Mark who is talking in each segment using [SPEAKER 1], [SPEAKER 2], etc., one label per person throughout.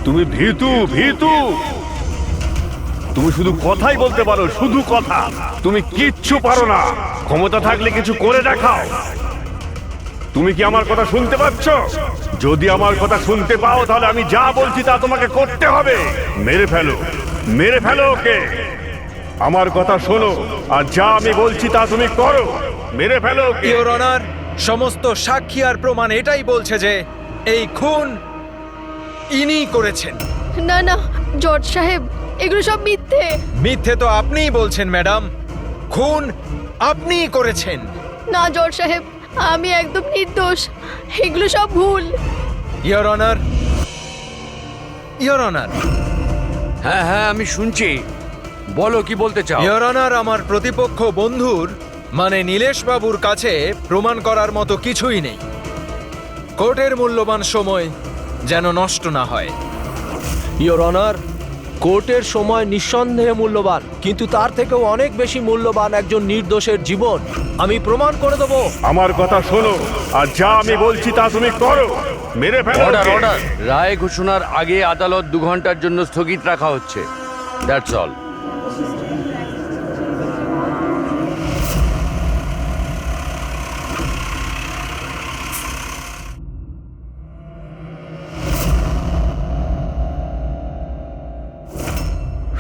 [SPEAKER 1] তুমি ভীতু ভীতু। তুমি শুধু কথাই বলতে পারো, শুধু কথা। তুমি কিচ্ছু পারো না। ক্ষমতা থাকলে কিছু করে দেখাও। তুমি কি আমার কথা শুনতে পাচ্ছ? যদি আমার কথা শুনতে পাও তাহলে আমি যা বলছি তা তোমাকে করতে হবে। মেরে ফেলো, মেরে ফেলো ওকে। আমার কথা শোনো, আর যা আমি বলছি তা তুমি করো। মেরে ফেলো ওকে।
[SPEAKER 2] ইওর অনার, সমস্ত সাক্ষী আর প্রমাণ এটাই বলছে যে এই খুন ইনিই করেছেন।
[SPEAKER 3] না না জজ সাহেব, এগুলো সব মিথ্যে।
[SPEAKER 2] মিথ্যে তো আপনিই বলছেন ম্যাডাম, খুন আপনিই করেছেন।
[SPEAKER 3] না জজ সাহেব, আমি একদম নির্দোষ, এগুলো সব ভুল।
[SPEAKER 2] ইওর অনার, ইওর অনার,
[SPEAKER 4] হ্যাঁ হ্যাঁ, আমি শুনছি। বলো কি বলতে চাও?
[SPEAKER 2] ইওর অনার, আমার প্রতিপক্ষ বন্ধুর মানে নীলেশ বাবুর কাছে প্রমাণ করার মতো কিছুই নেই। কোর্টের মূল্যবান সময় যেন নষ্ট না হয়।
[SPEAKER 5] ইওর অনার, কোর্টের সময় নিঃসন্দেহে মূল্যবান, কিন্তু তার থেকেও অনেক বেশি মূল্যবান একজন নির্দোষের জীবন। আমি প্রমাণ করে দেবো।
[SPEAKER 1] আমার কথা শোনো, আর যা আমি বলছি তা তুমি করো। মেরে ফেলো
[SPEAKER 4] অর্ডার
[SPEAKER 1] ওকে।
[SPEAKER 4] অর্ডার। রায় ঘোষণার আগে আদালত 2 ঘন্টার জন্য স্থগিত রাখা হচ্ছে। That's all.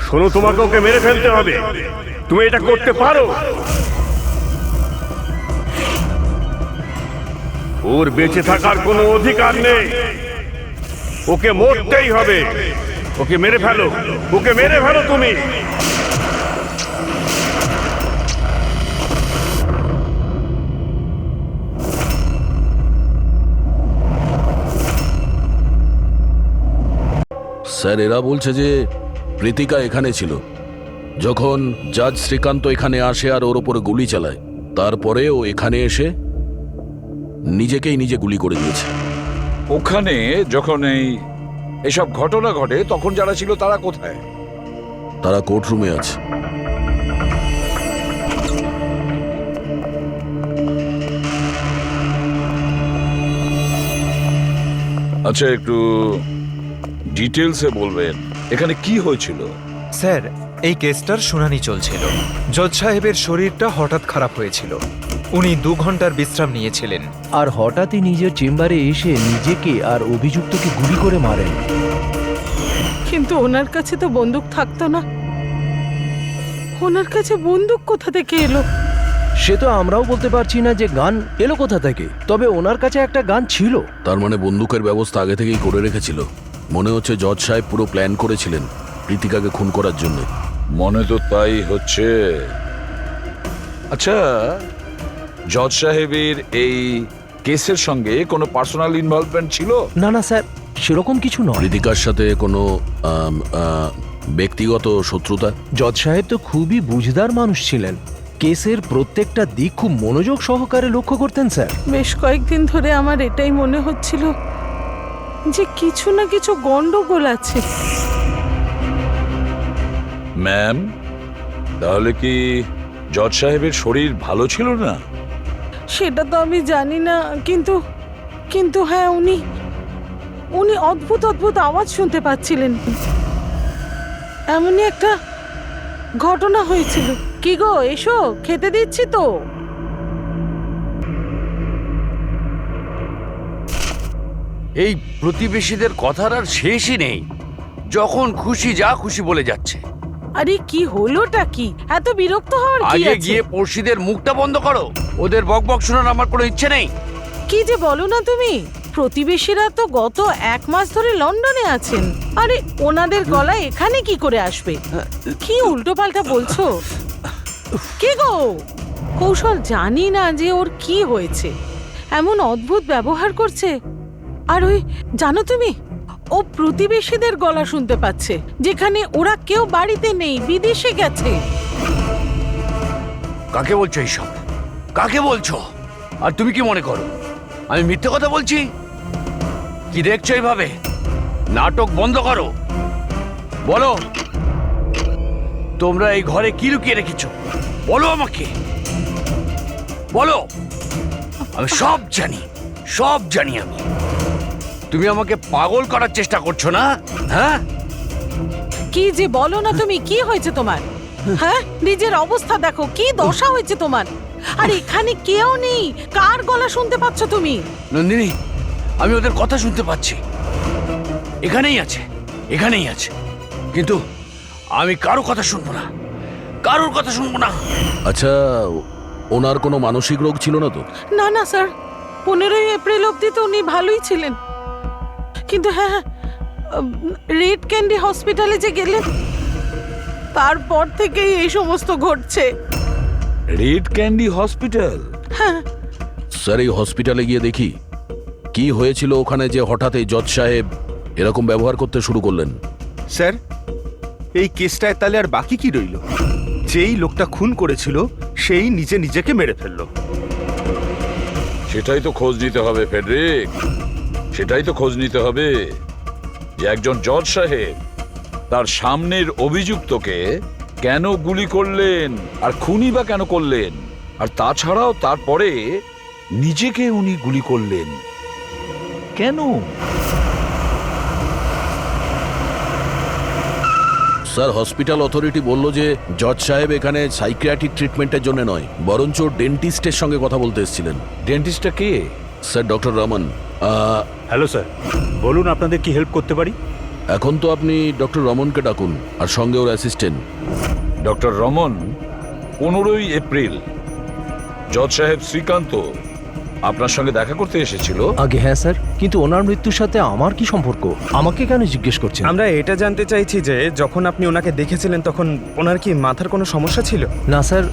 [SPEAKER 1] শোনো, তোমাকে ওকে মেরে ফেলতে হবে। তুমি এটা করতে পারো। ওর বেঁচে থাকার কোনো অধিকার নেই। ওকে মরতেই হবে। ওকে মেরে ফেলো, ওকে মেরে ফেলো তুমি।
[SPEAKER 6] স্যার, এরা বলছে যে প্রীতিকা এখানে ছিল যখন জাজ শ্রীকান্ত এখানে আসে আর ওর ওপরে গুলি চালায়। তারপরে ও এখানে এসে নিজেকেই নিজে গুলি করে দিয়েছে।
[SPEAKER 7] ওখানে যখন এসব ঘটনা ঘটে তখন যারা ছিল তারা কোথায়?
[SPEAKER 6] তারা কোর্টরুমে আছে।
[SPEAKER 7] আচ্ছা, একটু ডিটেলসে বলবেন এখানে কি হয়েছিল?
[SPEAKER 2] স্যার, এই কেসটার শুনানি চলছিল। জজ সাহেবের শরীরটা হঠাৎ খারাপ হয়েছিল। উনি 2 ঘন্টার বিশ্রাম নিয়েছিলেন।
[SPEAKER 5] আর হঠাৎই নিজের চেম্বারে এসে নিজেকে আর অভিযুক্তকে গুলি করে মারেন।
[SPEAKER 8] কিন্তু ওনার কাছে তো বন্দুক থাকতো না। ওনার কাছে বন্দুক কোথা থেকে এলো?
[SPEAKER 5] সে তো আমরাও বলতে পারছি না যে গান এলো কোথা থেকে, তবে ওনার কাছে একটা গান ছিল।
[SPEAKER 6] তার মানে বন্দুকের ব্যবস্থা আগে থেকেই করে রেখেছিল। মনে হচ্ছে জজ সাহেব পুরো প্ল্যান করেছিলেন প্রীতিকাকে খুন করার জন্য।
[SPEAKER 7] মনে তো তাই হচ্ছে। আচ্ছা, জজ সাহেবের এই কেসের সঙ্গে কোনো পার্সোনাল ইনভলভমেন্ট ছিল?
[SPEAKER 5] না না স্যার, সেরকম কিছু নয়।
[SPEAKER 6] প্রীতিকার সাথে কোনো ব্যক্তিগত শত্রুতা?
[SPEAKER 5] জজ সাহেব তো খুবই বুঝদার মানুষ ছিলেন। কেসের প্রত্যেকটা দিক খুব মনোযোগ সহকারে লক্ষ্য করতেন স্যার।
[SPEAKER 8] বেশ কয়েকদিন ধরে আমার এটাই মনে হচ্ছিল যে কিছু না কিছু গন্ডগোল আছে।
[SPEAKER 7] ম্যাম, তাহলে কি জজ সাহেবের শরীর ভালো ছিল না?
[SPEAKER 8] সেটা তো আমি জানি না, কিন্তু কিন্তু হ্যাঁ, উনি উনি অদ্ভুত অদ্ভুত আওয়াজ শুনতে পাচ্ছিলেন। এমনই একটা ঘটনা হয়েছিল। কি গো, এসো, খেতে দিচ্ছি তো।
[SPEAKER 4] এই প্রতিবেশীদের কথার আর শেষই নেই। যখন খুশি যা খুশি বলে যাচ্ছে।
[SPEAKER 8] আরে কি হলোটা কি? এত বিরক্ত হওয়ার কি
[SPEAKER 4] আগে
[SPEAKER 8] আছে?
[SPEAKER 4] গিয়ে পড়শিদের মুখটা বন্ধ করো। ওদের বকবক শোনার আমার কোনো ইচ্ছে নেই।
[SPEAKER 8] কি যে বলো না তুমি। প্রতিবেশীরা তো গত 1 মাস ধরে লন্ডনে আছেন। আরে ওনাদের গলায় এখানে কি করে আসবে? কি উল্টোপাল্টা বলছো? কি গো কৌশল, জানি না যে ওর কি হয়েছে, এমন অদ্ভুত ব্যবহার করছে। আর ওই জানো তুমি, ও প্রতিবেশীদের গলা শুনতে পাচ্ছে, যেখানে ওরা কেউ বাড়িতে নেই, বিদেশে গেছে।
[SPEAKER 4] কাকে বলছো এইসব? কাকে বলছো? আর তুমি কি মনে করো আমি মিথ্যে কথা বলছি? কি দেখছো এইভাবে? নাটক বন্ধ করো। বলো, তোমরা এই ঘরে কি লুকিয়ে রেখেছো? বলো আমাকে, বলো। আমি সব জানি, সব জানি আমি। তুমি আমাকে পাগল করার চেষ্টা করছো না? হ্যাঁ,
[SPEAKER 8] কি যে বলো না তুমি, কি হয়েছে তোমার? হ্যাঁ, নিজের অবস্থা দেখো, কি দশা হয়েছে তোমার। আর এখানে কেউ নেই, কার গলা শুনতে পাচ্ছ তুমি?
[SPEAKER 4] নন্দিনী, আমি ওদের কথা শুনতে পাচ্ছি। এখানেই আছে, এখানেই আছে, কিন্তু আমি কারো কথা শুনবো না, কারোর কথা শুনবো না।
[SPEAKER 6] আচ্ছা, ওনার কোনো মানসিক রোগ ছিল না তো?
[SPEAKER 8] না না স্যার, 15ই এপ্রিল অব্দি তো উনি ভালোই ছিলেন, কিন্তু হ্যাঁ, রেড ক্যান্ডি হসপিটালে যে গেলেন তারপর থেকেই এই সমস্ত ঘটছে।
[SPEAKER 7] Red candy hospital?
[SPEAKER 8] হ্যাঁ,
[SPEAKER 6] স্যার, এই হসপিটালে গিয়ে দেখি কি হয়েছিল ওখানে যে হঠাৎ এই জজ সাহেব এরকম ব্যবহার করতে শুরু করলেন।
[SPEAKER 9] স্যার, এই কেসটায় তাহলে আর বাকি কি রইল? যেই লোকটা খুন করেছিল সেই নিজেকে মেরে ফেললো।
[SPEAKER 7] সেটাই তো খোঁজ নিতে হবে ফেডরিক, সেটাই তো খোঁজ নিতে হবে যে একজন জজ সাহেব তার সামনের অভিযুক্তকে কেন গুলি করলেন আর খুনি বা কেন করলেন, আর তাছাড়াও তারপরে নিজেকে উনি গুলি করলেন কেন?
[SPEAKER 6] স্যার, হসপিটাল অথরিটি বলল যে জজ সাহেব এখানে সাইকিয়াট্রিক ট্রিটমেন্টের জন্য নয়, বরঞ্চ ডেন্টিস্টের সঙ্গে কথা বলতে এসেছিলেন।
[SPEAKER 7] ডেন্টিস্টটা কে?
[SPEAKER 6] Sir, doctor Raman.
[SPEAKER 9] Hello sir, বলুন আপনাদের কি হেল্প করতে পারি?
[SPEAKER 6] এখন তো আপনি ডক্টর রমনকে ডাকুন, আর সঙ্গে ওর অ্যাসিস্ট্যান্ট।
[SPEAKER 7] ডক্টর রমন 15ই এপ্রিল জজ সাহেব শ্রীকান্ত আপনার সঙ্গে দেখা করতে এসেছিল।
[SPEAKER 5] আগে হ্যাঁ স্যার, কিন্তু ওনার মৃত্যুর সাথে আমার কি সম্পর্ক? আমাকে কেন জিজ্ঞেস করছেন?
[SPEAKER 9] আমরা এটা জানতে চাইছি যে যখন আপনি ওনাকে দেখেছিলেন তখন ওনার কি মাথার কোনো সমস্যা ছিল?
[SPEAKER 5] না স্যার,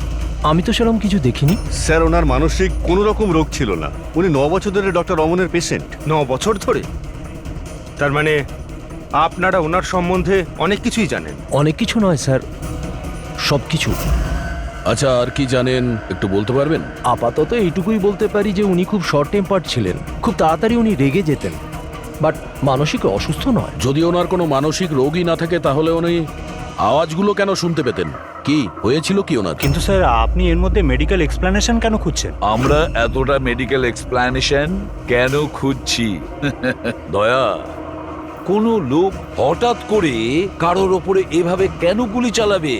[SPEAKER 5] আমি তো সেরকম কিছু দেখিনি।
[SPEAKER 1] স্যার, ওনার মানসিক কোনো রকম রোগ ছিল না। উনি 9 বছর ধরে ডক্টর রমনের পেশেন্ট।
[SPEAKER 9] 9 বছর ধরে? তার মানে আপনারা ওনার সম্বন্ধে অনেক কিছুই জানেন।
[SPEAKER 5] অনেক কিছু নয় স্যার, সব কিছু।
[SPEAKER 6] আচ্ছা, আর কি জানেন একটু বলতে পারবেন?
[SPEAKER 5] আপাতত এইটুকুই বলতে পারি যে উনি খুব শর্ট টেম্পার্ড ছিলেন, খুব তাড়াতাড়ি উনি রেগে যেতেন, বাট মানসিক অসুস্থ নয়।
[SPEAKER 6] যদি ওনার কোনো মানসিক রোগই না থাকে তাহলে উনি আওয়াজগুলো কেন শুনতে পেতেন? কি হয়েছিল কি ওনার?
[SPEAKER 10] কিন্তু স্যার, আপনি এর মধ্যে মেডিকেল এক্সপ্লেনেশন কেন খুঁজছেন?
[SPEAKER 7] আমরা এতটা মেডিকেল এক্সপ্লেনেশন কেন খুঁজছি? দয়া, কোনো লোক হঠাৎ করে কারোর ওপরে এভাবে কেন গুলি চালাবে?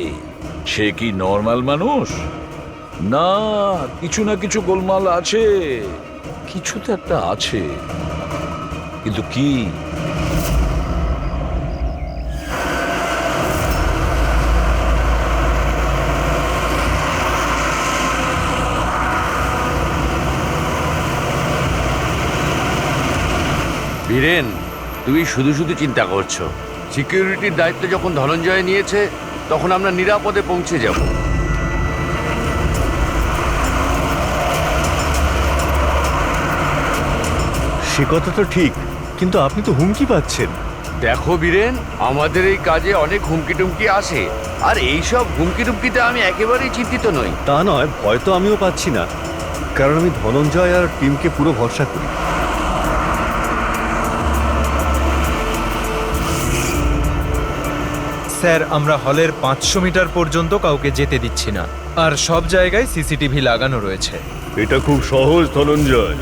[SPEAKER 7] সে কি নর্মাল মানুষ? না, কিছু না কিছু গোলমাল আছে, কিছু তো একটা আছে, কিন্তু কি?
[SPEAKER 4] বীরেন, তুমি শুধু শুধু চিন্তা করছো। সিকিউরিটির দায়িত্ব যখন ধনঞ্জয় নিয়েছে তখন আমরা নিরাপদে পৌঁছে যাব।
[SPEAKER 1] সে কথা তো ঠিক, কিন্তু আপনি তো হুমকি পাচ্ছেন।
[SPEAKER 4] দেখো বীরেন, আমাদের এই কাজে অনেক হুমকি টুমকি আসে, আর এইসব হুমকি টুমকিতে আমি একেবারেই চিন্তিত নই।
[SPEAKER 1] তা নয়, ভয় তো আমিও পাচ্ছি না, কারণ আমি ধনঞ্জয় আর টিমকে পুরো ভরসা করি।
[SPEAKER 2] স্যার, আমরা হলের 500 মিটার পর্যন্ত কাউকে যেতে দিচ্ছি না, আর সব জায়গায় সিসিটিভি লাগানো রয়েছে।
[SPEAKER 1] এটা খুব সহজ ধনঞ্জয়,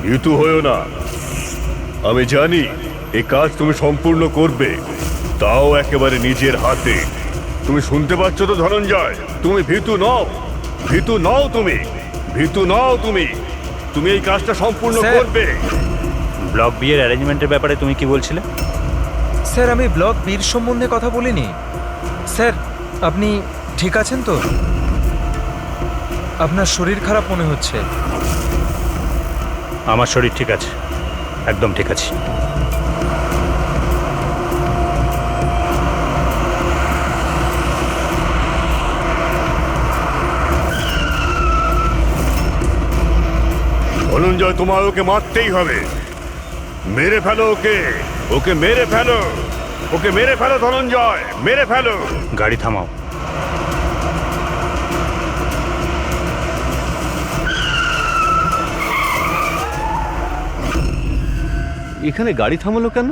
[SPEAKER 1] ভীতু হয়েও না। আমি জানি এই কাজ তুমি সম্পূর্ণ করবে, তাও একেবারে নিজের হাতে। তুমি শুনতে পাচ্ছ তো ধনঞ্জয়? তুমি ভীতু নও, ভীতু নও, তুমি ভীতু নও, তুমি তুমি এই কাজটা সম্পূর্ণ
[SPEAKER 2] স্যার।
[SPEAKER 1] করবে।
[SPEAKER 10] ব্লক বি এর অ্যারেঞ্জমেন্টের ব্যাপারে তুমি কি বলছিলে?
[SPEAKER 2] স্যার, আমি ব্লক বির সম্বন্ধে কথা বলিনি। স্যার, আপনি ঠিক আছেন তো? আপনার শরীর খারাপ মনে হচ্ছে।
[SPEAKER 10] আমার শরীর ঠিক আছে, একদম ঠিক আছে।
[SPEAKER 1] ধনঞ্জয়, তোমার ওকে মারতেই হবে। মেরে ফেলো ওকে, ওকে মেরে ফেলো, ওকে মেরে ফেলো ধনঞ্জয়, মেরে ফেলো।
[SPEAKER 10] গাড়ি থামাও।
[SPEAKER 1] এখানে গাড়ি থামালো কেন?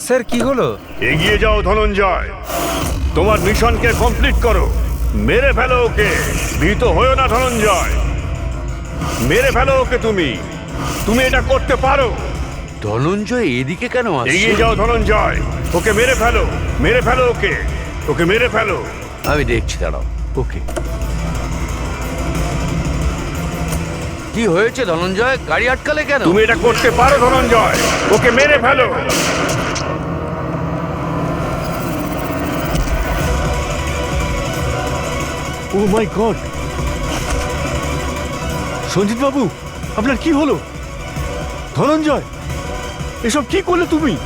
[SPEAKER 2] স্যার, কি হলো?
[SPEAKER 1] এগিয়ে যাও ধনঞ্জয়, তোমার মিশনকে কমপ্লিট করো। মেরে ফেলো ওকে, ভীত হয়েও না ধনঞ্জয়, মেরে ফেলো ওকে। তুমি তুমি এটা করতে পারো,
[SPEAKER 4] ধনঞ্জয় এদিকে কেন আসছে?
[SPEAKER 1] এগিয়ে যাও ধনঞ্জয়, ওকে মেরে ফেলো, মেরে ফেলো ওকে, ওকে মেরে ফেলো।
[SPEAKER 4] আমি দেখছি, দাঁড়াও।
[SPEAKER 9] ওকে।
[SPEAKER 4] কি হয়েছে ধনঞ্জয়? গাড়ি আটকালে কেন?
[SPEAKER 1] তুমি এটা করতে পারো ধনঞ্জয়, ওকে মেরে ফেলো।
[SPEAKER 9] ও মাই গড, সঞ্জিত বাবু, আপনার কি হলো? ধনঞ্জয়, এসব কি করলে তুমি?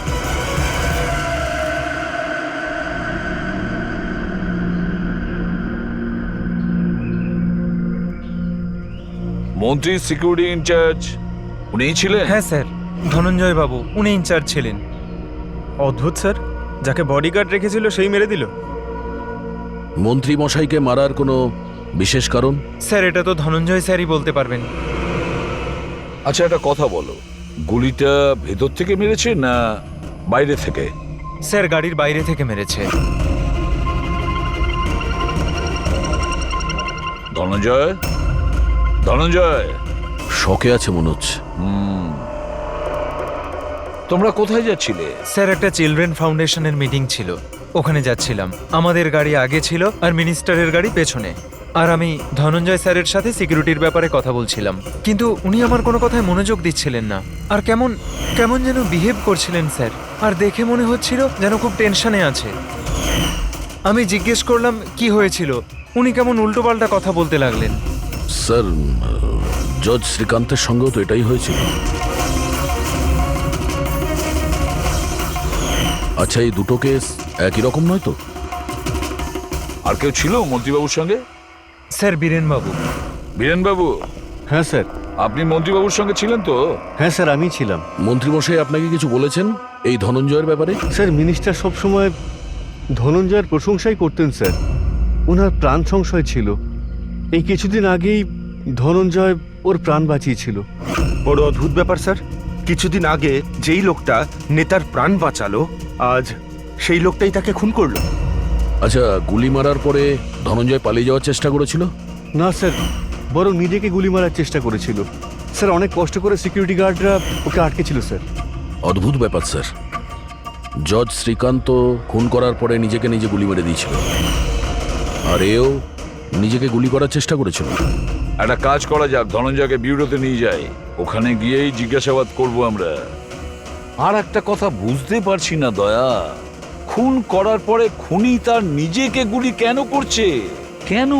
[SPEAKER 7] মন্ত্রী সিকিউরিটি ইনচার্জ উনিই ছিলেন?
[SPEAKER 2] হ্যাঁ স্যার, ধনঞ্জয় বাবু উনি ইনচার্জ ছিলেন।
[SPEAKER 11] অদ্ভুত স্যার, যাকে বডিগার্ড রেখেছিল সেই মেরে দিল।
[SPEAKER 6] মন্ত্রী মশাইকে মারার কোনো বিশেষ কারণ?
[SPEAKER 2] স্যার এটা তো ধনঞ্জয় স্যারই বলতে পারবেন।
[SPEAKER 7] আচ্ছা, একটা কথা বলো, গুলিটা ভেতর থেকে মেরেছে না বাইরে থেকে?
[SPEAKER 2] স্যার গাড়ির বাইরে থেকে মেরেছে।
[SPEAKER 7] ধনঞ্জয়, ধনঞ্জয়,
[SPEAKER 6] শকে আছে মনে হচ্ছে।
[SPEAKER 7] তোমরা কোথায় যাচ্ছিলে?
[SPEAKER 2] স্যার একটা চিলড্রেন ফাউন্ডেশনের মিটিং ছিল, ওখানে যাচ্ছিলাম। আমাদের গাড়ি আগে ছিল আর মিনিস্টারের গাড়ি পেছনে। আর আমি ধনঞ্জয় স্যারের সাথে সিকিউরিটির ব্যাপারে কথা বলছিলাম, কিন্তু উনি আমার কোনো কথায় মনোযোগ দিচ্ছিলেন না। আর কেমন কেমন যেন বিহেভ করছিলেন স্যার, আর দেখে মনে হচ্ছিল যেন খুব টেনশনে আছে। আমি জিজ্ঞেস করলাম কি হয়েছিল, উনি কেমন উল্টোপাল্টা কথা বলতে লাগলেন।
[SPEAKER 6] স্যার, জজ শ্রীকান্তের সঙ্গেও তো এটাই হয়েছিল। আচ্ছা, এই দুটো কেস একই রকম নয় তো?
[SPEAKER 7] আর কেউ ছিল মন্ত্রীবাবুর সঙ্গে?
[SPEAKER 2] স্যার বীরেনবাবু।
[SPEAKER 7] বীরেনবাবু,
[SPEAKER 9] হ্যাঁ স্যার।
[SPEAKER 7] আপনি মন্ত্রীবাবুর সঙ্গে ছিলেন তো?
[SPEAKER 9] হ্যাঁ স্যার, আমি ছিলাম।
[SPEAKER 6] মন্ত্রীমশাই আপনাকে কিছু বলেছেন এই ধনঞ্জয়ের ব্যাপারে?
[SPEAKER 9] স্যার, মিনিস্টার সবসময় ধনঞ্জয়ের প্রশংসাই করতেন স্যার। ওনার প্রাণ সংশয় ছিল। এই কিছুদিন আগেই ধনঞ্জয় ওর প্রাণ বাঁচিয়েছিল। বড় অদ্ভুত ব্যাপার স্যার, কিছুদিন আগে যেই লোকটা নেতার প্রাণ বাঁচালো, আজ সেই লোকটাই তাকে খুন করলো।
[SPEAKER 6] আচ্ছা, গুলি মারার পরে ধনঞ্জয় পালিয়ে যাওয়ার চেষ্টা করেছিল?
[SPEAKER 9] না স্যার, বরং নিজেকে গুলি মারার চেষ্টা করেছিল। স্যার, অনেক কষ্ট করে সিকিউরিটি গার্ডরা ওকে আটকেছিল স্যার।
[SPEAKER 6] অদ্ভুত ব্যাপার স্যার। জজ শ্রীকান্ত খুন করার পরে নিজেকে নিজে গুলি মেরে দিয়েছিল, আর এও নিজেকে গুলি করার চেষ্টা করেছিল।
[SPEAKER 7] একটা কাজ করা যাক, ধনঞ্জয়কে বিউরোতে নিয়ে যাই, ওখানে গিয়েই জিজ্ঞাসাবাদ করব আমরা। আর একটা কথা বুঝতে পারছি না দয়া, খুন করার পরে খুনি তার নিজেকে গুলি কেন করছে? কেন?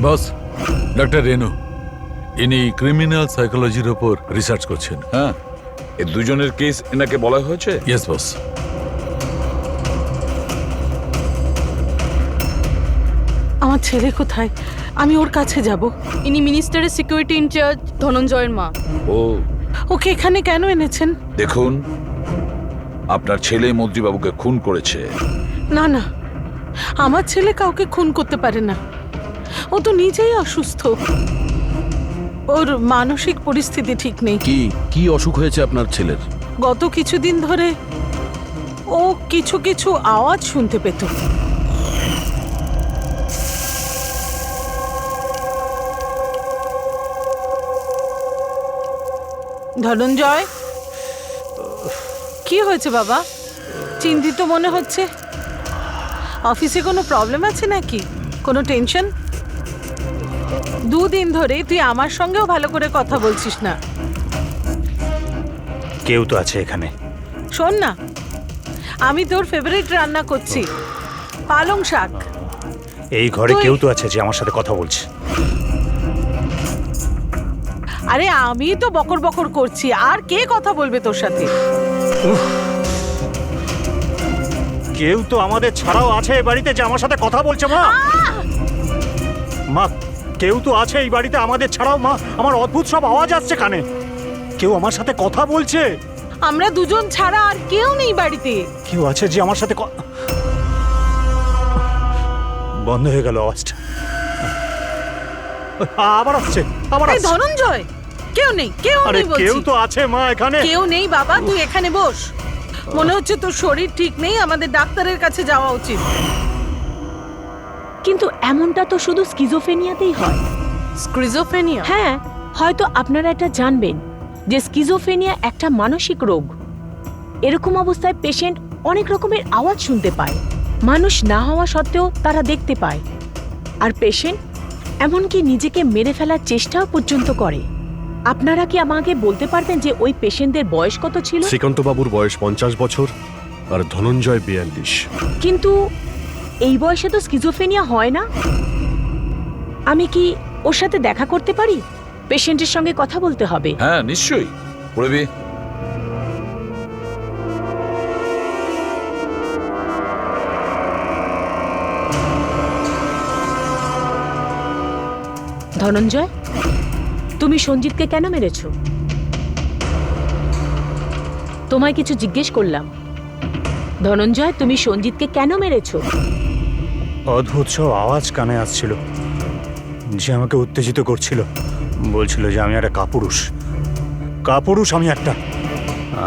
[SPEAKER 12] বস, ডক্টর রেনু, ইনি ক্রিমিনাল সাইকোলজির ওপর রিসার্চ করছেন।
[SPEAKER 7] হ্যাঁ, এই দুজনের কেস এনাকে বলা হয়েছে?
[SPEAKER 12] Yes boss.
[SPEAKER 8] আমার ছেলে কোথায়? আমি ওর কাছে যাব।
[SPEAKER 3] ইনি মিনিস্টারের সিকিউরিটি ইনচার্জ ধনঞ্জয়ের মা।
[SPEAKER 7] ও,
[SPEAKER 8] ওকে এখানে কেন এনেছেন?
[SPEAKER 7] দেখুন, আপনার ছেলে মন্ত্রীবাবুকে খুন করেছে।
[SPEAKER 8] না না, আমার ছেলে কাউকে খুন করতে পারে না। ও তো নিজেই অসুস্থ, ওর মানসিক পরিস্থিতি ঠিক নেই।
[SPEAKER 6] কি কি অসুখ হয়েছে আপনার ছেলের?
[SPEAKER 8] গত কিছুদিন ধরে ও কিছু কিছু আওয়াজ শুনতে পেত। ধনঞ্জয়, কি হয়েছে বাবা? চিন্তিত মনে হচ্ছে। অফিসে কোনো প্রবলেম আছে নাকি? কোনো টেনশন? দুদিন ধরে তুই আমার সঙ্গেও ভালো করে কথা বলছিস না।
[SPEAKER 10] কেউ তো আছে এখানে।
[SPEAKER 8] শোন না, আমি তোর ফেভারিট রান্না করছি, পালং শাক।
[SPEAKER 10] এই ঘরে
[SPEAKER 8] তুই-
[SPEAKER 10] কেউ তো আছে যে আমার সাথে কথা বলছে।
[SPEAKER 8] আরে আমি তো বকর বকর করছি, আর কে কথা বলবে তোর সাথে?
[SPEAKER 10] কেউ তো আমাদের ছাড়াও আছে এই বাড়িতে যে আমার সাথে কথা বলছে। মা, মা, কেউ তো আছে এই বাড়িতে আমাদের ছাড়াও। মা, আমার অদ্ভুত সব আওয়াজ আসছে কানে। কেউ আমার সাথে কথা বলছে।
[SPEAKER 8] আমরা দুজন ছাড়া আর কেউ নেই বাড়িতে।
[SPEAKER 10] কেউ আছে যে আমার সাথে বন্ধ হয়ে গেল আওয়াজটা। আবার আসছে, আবার
[SPEAKER 8] এই
[SPEAKER 10] আসছে।
[SPEAKER 8] ধনঞ্জয়, কেউ নেই, কেউ
[SPEAKER 10] আরে
[SPEAKER 8] নেই বলছি।
[SPEAKER 10] কেউ তো আছে মা এখানে।
[SPEAKER 8] কেউ নেই বাবা, তুই এখানে বস। মনে হচ্ছে তোর শরীর ঠিক নেই, আমাদের ডাক্তারের কাছে যাওয়া উচিত।
[SPEAKER 13] কিন্তু এমনটা তো শুধু স্কিজোফেনিয়াতেই হয়।
[SPEAKER 8] স্কিজোফ্রেনিয়া?
[SPEAKER 13] হ্যাঁ, হয়তো আপনারা এটা জানবেন যে স্কিজোফ্রেনিয়া একটা মানসিক রোগ। এরকম অবস্থায় পেশেন্ট অনেক রকমের আওয়াজ শুনতে পায়, মানুষ না হওয়া সত্ত্বেও তারা দেখতে পায়, আর পেশেন্ট এমনকি নিজেকে মেরে ফেলার চেষ্টাও পর্যন্ত করে। আপনারা কি আমাকে বলতে পারবেন যে ওই পেশেন্টদের বয়স কত ছিল?
[SPEAKER 9] শ্রীকান্তবাবুর বয়স 50 বছর আর ধনঞ্জয় 42।
[SPEAKER 13] কিন্তু এই বয়সে তো স্কিজোফ্রেনিয়া হয় না। আমি কি ওর সাথে দেখা করতে পারি? পেশেন্টের সঙ্গে কথা বলতে হবে।
[SPEAKER 7] হ্যাঁ নিশ্চয়ই, পড়বি।
[SPEAKER 13] ধনঞ্জয়, তুমি সঞ্জিতকে কেন মেরেছো? তোমায় কিছু জিজ্ঞেস করলাম। ধনঞ্জয়, তুমি সঞ্জিতকে কেন মেরেছো?
[SPEAKER 10] অদ্ভুত সব আওয়াজ কানে আসছিল, যে আমাকে উত্তেজিত করছিল। বলছিল যে আমি একটা কাপুরুষ, আমি একটা,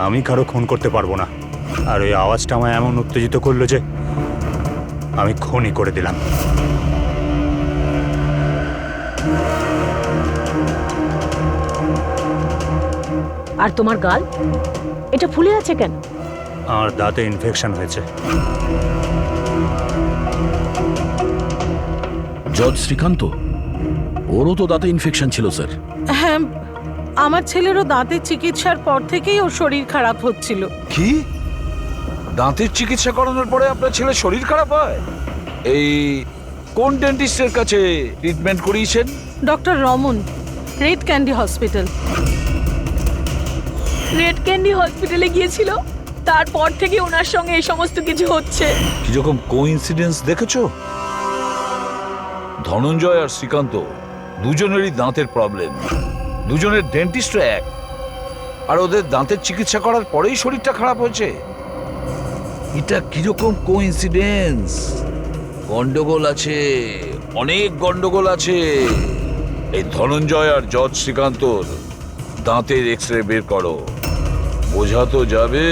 [SPEAKER 10] আমি কারো খুন করতে পারবো না। আর ওই আওয়াজটা আমায় এমন উত্তেজিত করলো যে আমি খুনই করে দিলাম।
[SPEAKER 13] আর তোমার গাল এটা ফুলে আছে কেন?
[SPEAKER 10] আমার দাঁতে ইনফেকশন হয়েছে।
[SPEAKER 6] জজ শ্রীকান্ত, ওরও তো দাঁতে ইনফেকশন ছিল স্যার।
[SPEAKER 8] হ্যাঁ, আমার ছেলেরও দাঁতের চিকিৎসার পর থেকেই ওর শরীর খারাপ হচ্ছিল।
[SPEAKER 7] কি? দাঁতের চিকিৎসা করানোর পরে আপনার ছেলে শরীর খারাপ হয়? এই কোন ডেন্টিস্টের কাছে ট্রিটমেন্ট করিয়েছেন?
[SPEAKER 8] Doctor Raman, red candy hospital.
[SPEAKER 13] Red candy হসপিটালে গিয়েছিল, তারপর থেকে ওনার সঙ্গে এই সমস্ত কিছু হচ্ছে।
[SPEAKER 7] কিরকম কোইন্সিডেন্স দেখেছো? ধনঞ্জয় আর শ্রীকান্ত দুজনেরই দাঁতের প্রবলেম, দুজনের ডেন্টিস্ট এক, আর ওদের দাঁতের চিকিৎসা করার পরেই শরীরটা খারাপ হয়েছে। এটা কিরকম কোইন্সিডেন্স? গন্ডগোল আছে, অনেক গন্ডগোল আছে। এই ধনঞ্জয় আর জজ শ্রীকান্তর দাঁতের এক্সরে বের করো, বোঝা তো যাবে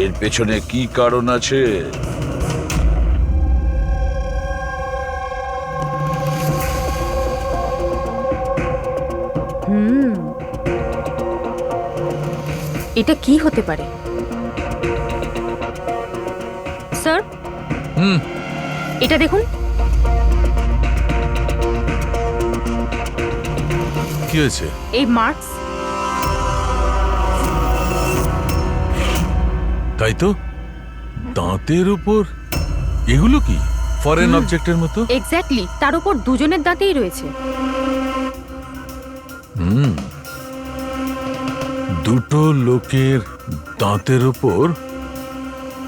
[SPEAKER 7] এর পেছনে কি কারণ আছে।
[SPEAKER 3] এটা কি হতে পারে স্যার? এটা দেখুন।
[SPEAKER 12] কি হয়েছে?
[SPEAKER 3] এই মার্কস।
[SPEAKER 12] তাই তো, দাঁতের উপর এগুলো কি ফরেন অবজেক্টের মতো?
[SPEAKER 3] এক্স্যাক্টলি, তার উপর দুজনের দাঁতেই রয়েছে।
[SPEAKER 12] দুটো লোকের দাঁতের উপর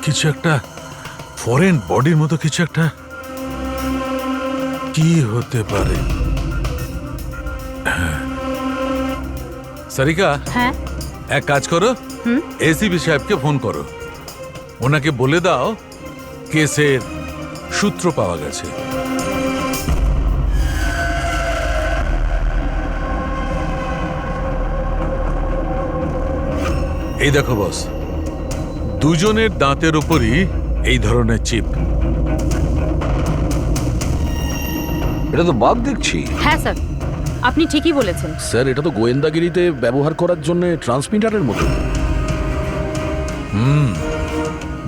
[SPEAKER 12] কিছু একটা ফরেন বডির মতো কিছু একটা, কি হতে পারে? সারিকা,
[SPEAKER 3] হ্যাঁ
[SPEAKER 12] এক কাজ করো, এসিপি সাহেবকে ফোন করো, ওনাকে বলে দাও কেসের সূত্র পাওয়া গেছে। এই দেখো বস, দুজনের দাঁতের উপরই এই ধরনের চিপ।
[SPEAKER 7] এটা তো বাদ দেখছি।
[SPEAKER 3] হ্যাঁ স্যার, আপনি ঠিকই বলেছেন।
[SPEAKER 6] স্যার, এটা তো গোয়েন্দাগিরিতে ব্যবহার করার জন্য ট্রান্সমিটারের মতো।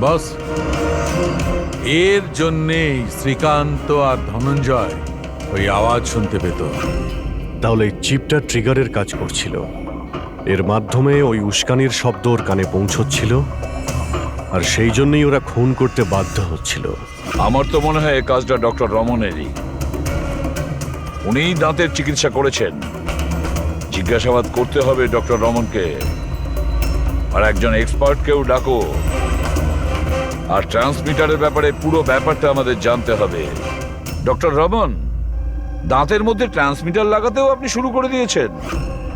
[SPEAKER 12] বস, এর জন্যেই শ্রীকান্ত আর ধনঞ্জয় ওই আওয়াজ শুনতে পেত।
[SPEAKER 9] তাহলে এই চিপটা ট্রিগারের কাজ করছিল, এর মাধ্যমে ওই উস্কানির শব্দ ওর কানে পৌঁছচ্ছিল, আর সেই জন্যই ওরা খুন করতে বাধ্য হচ্ছিল।
[SPEAKER 7] আমার তো মনে হয় এই কাজটা ডক্টর রমনেরই। উনিই দাঁতের চিকিৎসা করেছেন। জিজ্ঞাসাবাদ করতে হবে ডক্টর রমনকে, আর একজন এক্সপার্টকেও ডাকো। আর ট্রান্সমিটারের ব্যাপারে পুরো ব্যাপারটা আমাদের জানতে হবে। ডক্টর রমন, দাঁতের মধ্যে ট্রান্সমিটার লাগাতেও আপনি শুরু করে দিয়েছেন?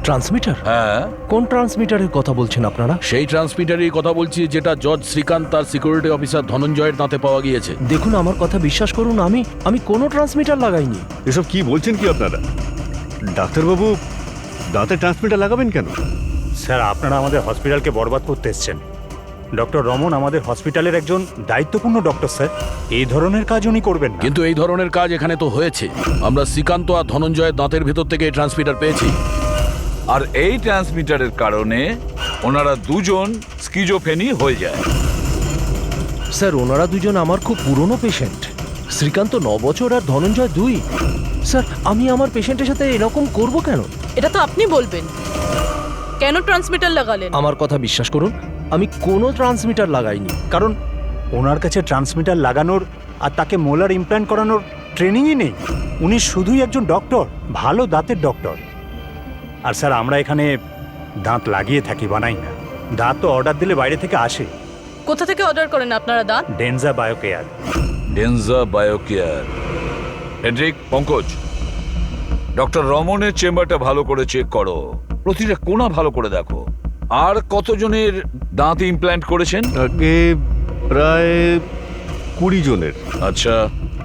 [SPEAKER 5] ট্রান্সমিটার?
[SPEAKER 7] হ্যাঁ।
[SPEAKER 5] কোন ট্রান্সমিটারের কথা বলছেন আপনারা?
[SPEAKER 6] সেই ট্রান্সমিটারের কথা বলছি যেটা জজ শ্রীকান্ত তার সিকিউরিটি অফিসার ধনঞ্জয়ের দাঁতে পাওয়া গিয়েছে।
[SPEAKER 5] দেখুন, আমার কথা বিশ্বাস করুন, আমি কোনো ট্রান্সমিটার লাগাইনি।
[SPEAKER 9] এসব কি বলছেন কি আপনারা? ডাক্তারবাবু, দাঁতে ট্রান্সমিটার লাগাবেন কেন?
[SPEAKER 10] স্যার, আপনারা আমাদের হসপিটালকে বরবাদ করতে এসেছেন। ডক্টর রমন আমাদের হসপিটালের একজন দায়িত্বপূর্ণ ডক্টর স্যার। এই ধরনের কাজ উনি করবেন না।
[SPEAKER 6] কিন্তু এই ধরনের কাজ এখানে তো হয়েছে। আমরা শ্রীকান্ত আর ধনঞ্জয়ের দাঁতের ভেতর থেকে এই ট্রান্সমিটার পেয়েছি।
[SPEAKER 7] আর এই ট্রান্সমিটারের কারণে ওনারা দুজন স্কিজোফেনি হয়ে যায়।
[SPEAKER 5] স্যার ওনারা দুজন আমার খুব পুরনো পেশেন্ট। শ্রীকান্ত 9 বছর আর ধনঞ্জয় 2। স্যার আমি আমার পেশেন্টের সাথে এরকম করব কেন?
[SPEAKER 8] এটা তো আপনি বলবেন। কেন ট্রান্সমিটার লাগালেন?
[SPEAKER 5] আমার কথা বিশ্বাস করুন, আমি কোনো ট্রান্সমিটার লাগাইনি।
[SPEAKER 10] কারণ ওনার কাছে ট্রান্সমিটার লাগানোর আর তাকে মোলার ইমপ্ল্যান্ট করানোর ট্রেনিংই নেই। উনি শুধুই একজন ডক্টর, ভালো দাঁতের ডক্টর। আর স্যার আমরা এখানে দাঁত লাগিয়ে থাকি, বানাই না। দাঁত তো অর্ডার দিলে বাইরে থেকে আসে।
[SPEAKER 8] কোথা থেকে অর্ডার করেন আপনারা দাঁত?
[SPEAKER 10] ডেনজা biocare.
[SPEAKER 7] ডেনজা biocare. Hendrick, Pankaj, doctor রমনের চেম্বারটা ভালো করে চেক করো, প্রতিটা কোণা ভালো করে দেখো। আর কতজনের দাঁত ইমপ্ল্যান্ট করেছেন?
[SPEAKER 9] আগে প্রায় 20 জনের।
[SPEAKER 7] আচ্ছা,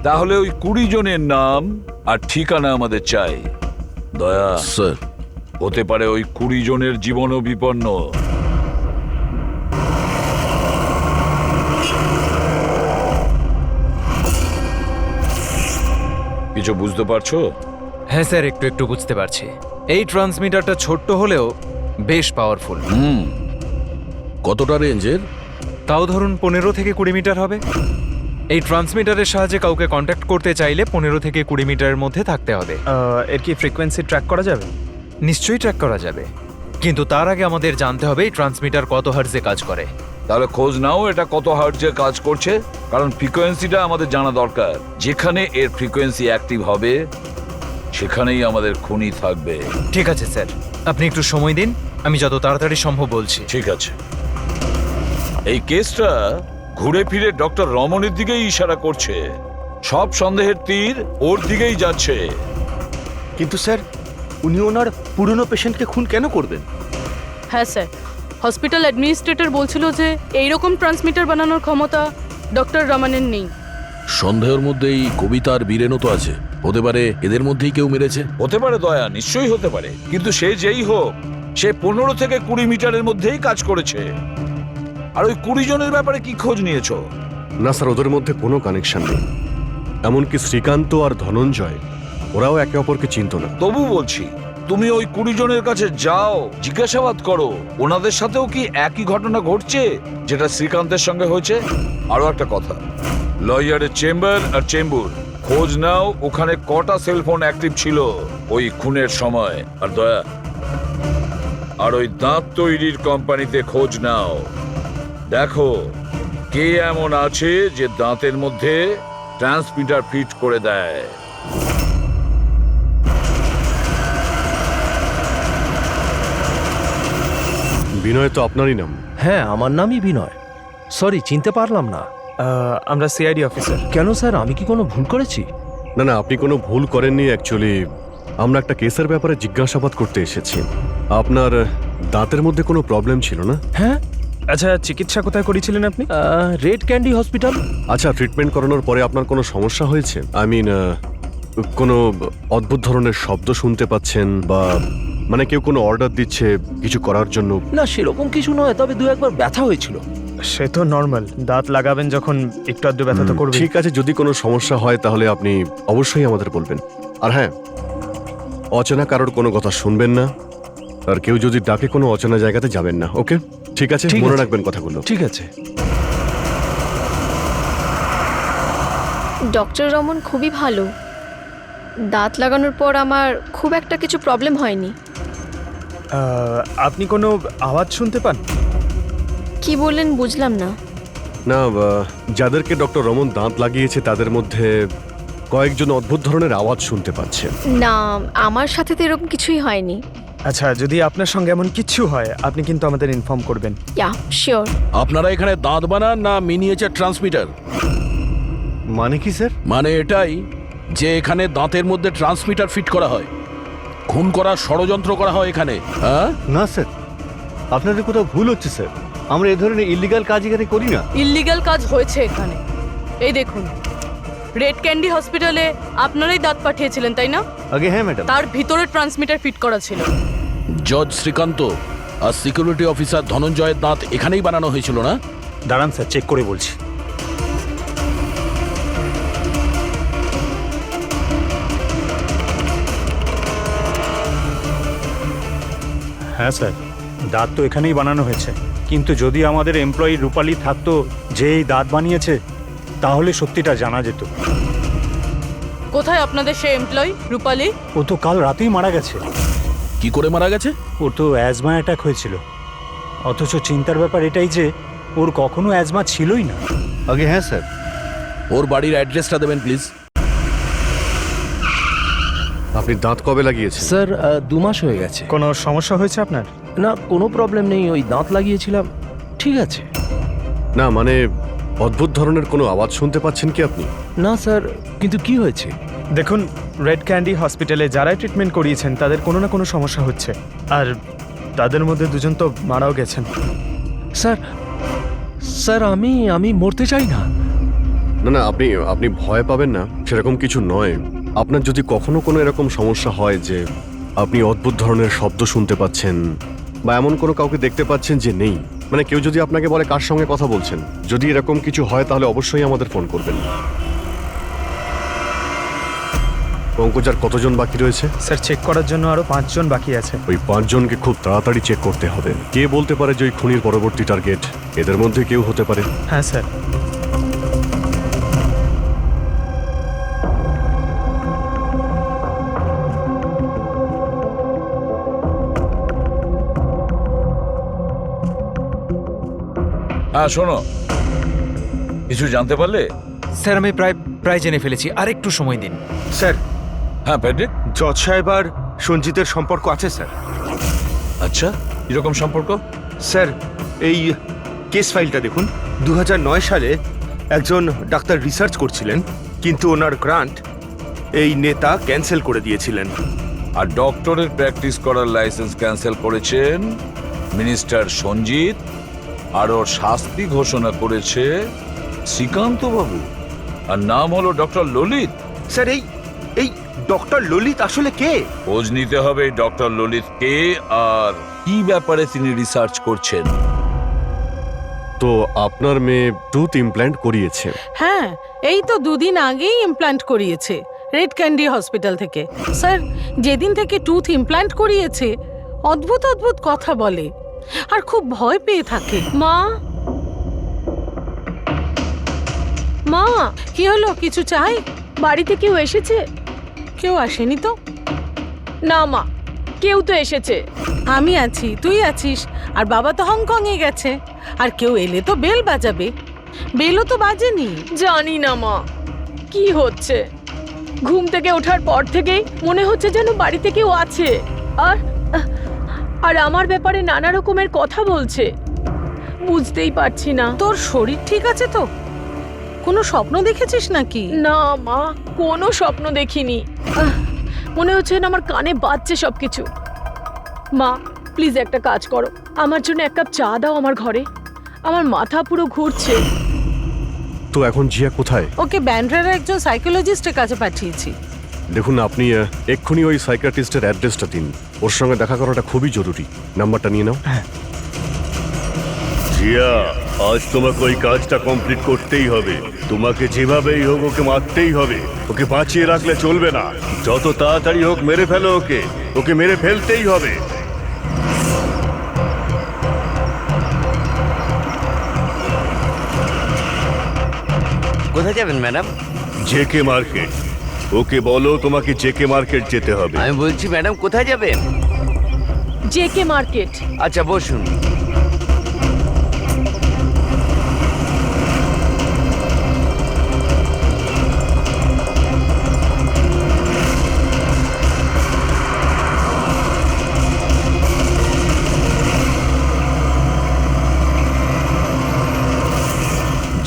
[SPEAKER 7] তাহলে ওই 20 জনের নাম আর ঠিকানা আমাদের চাই। দয়া
[SPEAKER 6] স্যার,
[SPEAKER 7] হতে পারে ওই 20 জনের জীবনও বিপন্ন। কিছু বুঝতে পারছো?
[SPEAKER 2] হ্যাঁ স্যার, একটু একটু বুঝতে পারছি। এই ট্রান্সমিটারটা ছোট্ট হলেও বেশ পাওয়ারফুল।
[SPEAKER 6] কতটা রেঞ্জের?
[SPEAKER 2] তাও ধরুন 15 থেকে 20 মিটার হবে। এই ট্রান্সমিটারের সাহায্যে কাউকে কন্ট্যাক্ট করতে চাইলে 15 থেকে 20 মিটারের মধ্যে থাকতে হবে।
[SPEAKER 11] এর কি ফ্রিকোয়েন্সি ট্র্যাক করা যাবে?
[SPEAKER 2] নিশ্চয়ই ট্র্যাক করা যাবে, কিন্তু তার আগে আমাদের জানতে হবে এই ট্রান্সমিটার কত হার্টজে কাজ করে।
[SPEAKER 7] তাহলে খোঁজ নাও এটা কত হার্টজে কাজ করছে, কারণ ফ্রিকোয়েন্সিটা আমাদের জানা দরকার। যেখানে এর ফ্রিকোয়েন্সি অ্যাক্টিভ হবে সেখানেই আমাদের খুনি থাকবে।
[SPEAKER 2] ঠিক আছে স্যার, আপনি একটু সময় দিন, আমি যত তাড়াতাড়ি সম্ভব বলছি।
[SPEAKER 7] ঠিক আছে। এই কেসটা ঘুরে ফিরে ডক্টর রমনের দিকেই ইশারা করছে। সব সন্দেহের তীর ওর দিকেই যাচ্ছে।
[SPEAKER 9] কিন্তু স্যার, উনি ওনার পুরনো পেশেন্টকে খুন কেন করবেন?
[SPEAKER 8] হ্যাঁ স্যার, হসপিটাল অ্যাডমিনিস্ট্রেটর বলছিল যে এইরকম ট্রান্সমিটার বানানোর ক্ষমতা ডক্টর রমনের নেই।
[SPEAKER 6] সন্দেহের মধ্যে এই কবিতা আর বীরেনও তো আছে। হতে পারে এদের মধ্যেই কেউ মেরেছে।
[SPEAKER 7] হতে পারে দয়া, নিশ্চয়ই হতে পারে, কিন্তু সে যেই হোক সে 15 থেকে 20 মিটারের মধ্যেই কাজ করেছে। আর ওই 20 জনের ব্যাপারে কি খোঁজ নিয়েছো?
[SPEAKER 9] না স্যার, ওদের মধ্যে কোনো কানেকশন নেই। এমনকি শ্রীকান্ত আর ধনঞ্জয় ওরাও একে অপরকে চিনত না।
[SPEAKER 7] তবু বলছি, তুমি ওই 20 জনের কাছে যাও, জিজ্ঞাসাবাদ করো ওনাদের সাথেও কি একই ঘটনা ঘটছে যেটা শ্রীকান্তের সঙ্গে হয়েছে। আরো একটা কথা, লয়ারের চেম্বার আর চেম্বুর খোঁজ নাও, ওখানে কটা সেলফোন অ্যাক্টিভ ছিল ওই খুনের সময়। আর দয়া, আর ওই দাঁত তৈরির কোম্পানিতে খোঁজ নাও, দেখো কে এমন আছে যে দাঁতের মধ্যে ট্রান্সমিটার ফিট করে দেয়।
[SPEAKER 9] বিনয় তো আপনারই নাম।
[SPEAKER 5] হ্যাঁ, আমার নামই বিনয়। সরি, চিনতে পারলাম না।
[SPEAKER 11] আমরা সিআইডি অফিসার।
[SPEAKER 5] কেন স্যার, আমি কি কোনো ভুল করেছি?
[SPEAKER 9] না না, আপনি কোনো ভুল করেননি। অ্যাকচুয়ালি আমরা একটা কেসের ব্যাপারে জিজ্ঞাসাবাদ করতে এসেছি। আপনার দাঁতের মধ্যে কোনো প্রবলেম ছিল না?
[SPEAKER 5] হ্যাঁ।
[SPEAKER 11] আচ্ছা, চিকিৎসা কোথায় করেছিলেন আপনি?
[SPEAKER 5] Red candy hospital.
[SPEAKER 9] আচ্ছা, ট্রিটমেন্ট করানোর পরে আপনার কোনো সমস্যা হয়েছে? আই মিন, কোনো অদ্ভুত ধরনের শব্দ শুনতে পাচ্ছেন, বা মানে কেউ কোনো অর্ডার দিচ্ছে কিছু করার জন্য?
[SPEAKER 5] না, সেরকম কিছু নয়, তবে 2-1 ব্যথা হয়েছিল।
[SPEAKER 11] সে তো নর্মাল, দাঁত লাগাবেন যখন একটু আধটু ব্যথা তো করবে।
[SPEAKER 9] ঠিক আছে, যদি কোনো সমস্যা হয় তাহলে আপনি অবশ্যই আমাদের বলবেন। আর হ্যাঁ, অচেনা কারোর কোনো কথা শুনবেন না, আর কেউ যদি ডাকে কোনো অচেনা জায়গাতে যাবেন না। ওকে, ঠিক আছে,
[SPEAKER 5] ঠিক
[SPEAKER 9] মনে
[SPEAKER 5] আছে।
[SPEAKER 9] রাখবেন কথাগুলো।
[SPEAKER 5] ঠিক আছে।
[SPEAKER 3] ডক্টর রমন খুবই ভালো। দাঁত লাগানোর পর আমার খুব একটা কিছু প্রবলেম হয়নি।
[SPEAKER 11] আপনি কোনো আওয়াজ শুনতে পান?
[SPEAKER 3] কি বললেন বুঝলাম না।
[SPEAKER 9] না, যাদেরকে ডক্টর রমন দাঁত লাগিয়েছে তাদের মধ্যে কয়েকজন অদ্ভুত ধরনের আওয়াজ শুনতে পাচ্ছে।
[SPEAKER 3] না, আমার সাথে তো এরকম কিছুই হয়নি।
[SPEAKER 11] আচ্ছা, যদি আপনার সঙ্গে এমন কিছু হয় আপনি কিন্তু আমাদের ইনফর্ম করবেন।
[SPEAKER 3] ইয়া, শিওর।
[SPEAKER 6] আপনারা এখানে দাঁত বানান না মিনিয়েচার ট্রান্সমিটার?
[SPEAKER 9] মানে কি স্যার?
[SPEAKER 6] মানে এটাই যে এখানে দাঁতের মধ্যে ট্রান্সমিটার ফিট করা হয়, খুন করার ষড়যন্ত্র করা হয় এখানে। হ্যাঁ
[SPEAKER 9] না স্যার, আপনাদের কোথাও ভুল হচ্ছে স্যার। আমরা এই ধরনের ইলিগাল কাজ এখানে করি না।
[SPEAKER 8] ইল্লিগাল কাজ হয়েছে এখানে। এই দেখুন, রেড ক্যান্ডি হসপিটালে আপনারাই দাঁত পাঠিয়েছিলেন, তাই না?
[SPEAKER 9] আগে হ্যাঁ ম্যাডাম।
[SPEAKER 8] তার ভিতরে ট্রান্সমিটার ফিট করা ছিল।
[SPEAKER 6] জজ শ্রীকান্ত আর সিকিউরিটি অফিসার ধনঞ্জয়ের দাঁত এখানেই বানানো হয়েছিল না?
[SPEAKER 10] দাঁড়ান স্যার, চেক করে বলছি। হ্যাঁ স্যার, দাঁত তো এখানেই বানানো হয়েছে, কিন্তু যদি আমাদের এমপ্লয়ি রূপালী থাকতো যে এই দাঁত বানিয়েছে, তাহলে সত্যিটা জানা যেত।
[SPEAKER 8] কোথায় আপনাদের সেই এমপ্লয়ি রূপালী?
[SPEAKER 10] ও তো কাল রাতেই মারা গেছে।
[SPEAKER 6] কি করে মারা গেছে?
[SPEAKER 10] ওর তো অ্যাজমা অ্যাটাক হয়েছিল, অথচ চিন্তার ব্যাপার এটাই যে ওর কখনো অ্যাজমা ছিলই না।
[SPEAKER 9] আগে হ্যাঁ স্যার।
[SPEAKER 6] ওর বাড়ির অ্যাড্রেসটা দেবেন প্লিজ।
[SPEAKER 9] আপনি দাঁত কবে লাগিয়েছেন?
[SPEAKER 5] স্যার 2 মাস হয়ে গেছে।
[SPEAKER 11] কোনো সমস্যা হয়েছে আপনার?
[SPEAKER 5] না, কোনো প্রবলেম নেই, ওই দাঁত লাগিয়েছিলাম, ঠিক আছে।
[SPEAKER 9] না মানে অদ্ভুত ধরনের কোনো আওয়াজ শুনতে পাচ্ছেন কি আপনি?
[SPEAKER 5] না স্যার, কিন্তু কি হয়েছে?
[SPEAKER 11] দেখুন, রেড ক্যান্ডি হসপিটালে যারাই ট্রিটমেন্ট করিয়েছেন তাদের কোনো না কোনো সমস্যা হচ্ছে, আর তাদের মধ্যে 2 জন তো মারাও গেছেন।
[SPEAKER 5] স্যার স্যার আমি মরতে চাই না।
[SPEAKER 9] না না, আপনি ভয় পাবেন না, সেরকম কিছু নয়। আপনার যদি কখনো কোনো এরকম সমস্যা হয় যে আপনি অদ্ভুত ধরনের শব্দ শুনতে পাচ্ছেন বা এমন কোনো কাউকে দেখতে পাচ্ছেন যে নেই, মানে কেউ যদি আপনাকে বলে কার সঙ্গে কথা বলছেন, যদি এরকম কিছু হয় তাহলে অবশ্যই আমাদের ফোন করবেন। পঙ্কজার কতজন বাকি রয়েছে?
[SPEAKER 11] স্যার, চেক করার জন্য আরো 5 জন বাকি আছে।
[SPEAKER 9] ওই 5 জনকে খুব তাড়াতাড়ি চেক করতে হবে। কে বলতে পারে যে ওই খুনির পরবর্তী টার্গেট এদের মধ্যে কেউ হতে পারে?
[SPEAKER 11] হ্যাঁ স্যার।
[SPEAKER 7] হ্যাঁ শোনো, কিছু জানতে পারলে?
[SPEAKER 2] স্যার, আমি প্রায় জেনে ফেলেছি, আর একটু সময় দিন।
[SPEAKER 1] স্যার,
[SPEAKER 7] হ্যাঁ প্যাড্রিক।
[SPEAKER 1] জজ সাহেব আর সঞ্জিতের সম্পর্ক আছে স্যার।
[SPEAKER 7] আচ্ছা, কিরকম সম্পর্ক?
[SPEAKER 1] স্যার, এই কেস ফাইলটা দেখুন। 2009 সালে একজন ডাক্তার রিসার্চ করছিলেন, কিন্তু ওনার গ্রান্ট এই নেতা ক্যান্সেল করে দিয়েছিলেন।
[SPEAKER 7] আর ডক্টরের প্র্যাকটিস করার লাইসেন্স ক্যান্সেল করেছেন মিনিস্টার সঞ্জিত, আর ওর শাস্তি ঘোষণা করেছে শ্রীকান্ত বাবু, আর নাম হলো ডক্টর ললিত।
[SPEAKER 1] স্যার, এই ডক্টর ললিত আসলে কে?
[SPEAKER 7] খোঁজ নিতে হবে ডক্টর ললিত কে আর কি ব্যাপারে তিনি রিসার্চ করছেন।
[SPEAKER 9] তো আপনার মেয়ে টুথ ইমপ্ল্যান্ট করিয়েছে?
[SPEAKER 8] হ্যাঁ, এই তো 2 দিন আগেই ইমপ্ল্যান্ট করিয়েছে রেড ক্যান্ডি হসপিটাল থেকে। স্যার, যেদিন থেকে টুথ ইমপ্ল্যান্ট করিয়েছে অদ্ভুত অদ্ভুত কথা বলে আর খুব ভয় পেয়ে থাকে।
[SPEAKER 13] মা, মা,
[SPEAKER 8] কি হলো, কিছু চাই?
[SPEAKER 13] বাড়িতে কেউ এসেছে?
[SPEAKER 8] কেউ আসেনি তো।
[SPEAKER 13] না মা, কেউ তো এসেছে।
[SPEAKER 8] আমি আছি, তুই আছিস, আর বাবা তো হংকং এ গেছে। আর কেউ এলে তো বেল বাজাবে, বেলও তো বাজেনি।
[SPEAKER 13] জানি না মা, কি হচ্ছে। ঘুম থেকে ওঠার পর থেকেই মনে হচ্ছে যেন বাড়িতে কেউ আছে, আর আমার ব্যাপারে নানা রকমের কথা বলছে। বুঝতেই পারছি না।
[SPEAKER 8] তোর শরীর ঠিক আছে তো? কোনো স্বপ্ন দেখেছিস নাকি?
[SPEAKER 13] না মা, কোনো স্বপ্ন দেখিনি। মনে হচ্ছে না আমার কানে বাজছে সবকিছু। মা, প্লিজ একটা কাজ করো, আমার জন্য 1 কাপ চা দাও আমার ঘরে। আমার মাথা পুরো ঘুরছে।
[SPEAKER 9] তো এখন জিয়া কোথায়?
[SPEAKER 8] ওকে ব্যান্ড্রার একজন সাইকোলজিস্টের কাছে পাঠিয়েছি।
[SPEAKER 9] দেখুন, আপনি এক্ষুনি ওই সাইকিয়াট্রিস্টের অ্যাড্রেসটা দিন। ওর সঙ্গে দেখা করাটা খুবই জরুরি। নাম্বারটা নিয়ে নাও।
[SPEAKER 1] জিয়া, আজ তোমাকে ওই কাজটা কমপ্লিট করতেই হবে। তোমাকে যেভাবেই হোক ওকে মারতেই হবে। ওকে বাঁচিয়ে রাখলে চলবে না। যত তাড়াতাড়ি হোক মেরে ফেলো ওকে। ওকে মেরে ফেলতেই হবে।
[SPEAKER 4] কোথায় যাবেন ম্যাডাম?
[SPEAKER 1] JK market. ওকে বলো তোমাকে জেকে মার্কেট যেতে হবে।
[SPEAKER 4] আমি বলছি ম্যাডাম, কোথায় যাবেন?
[SPEAKER 13] JK market.
[SPEAKER 4] আচ্ছা বসুন।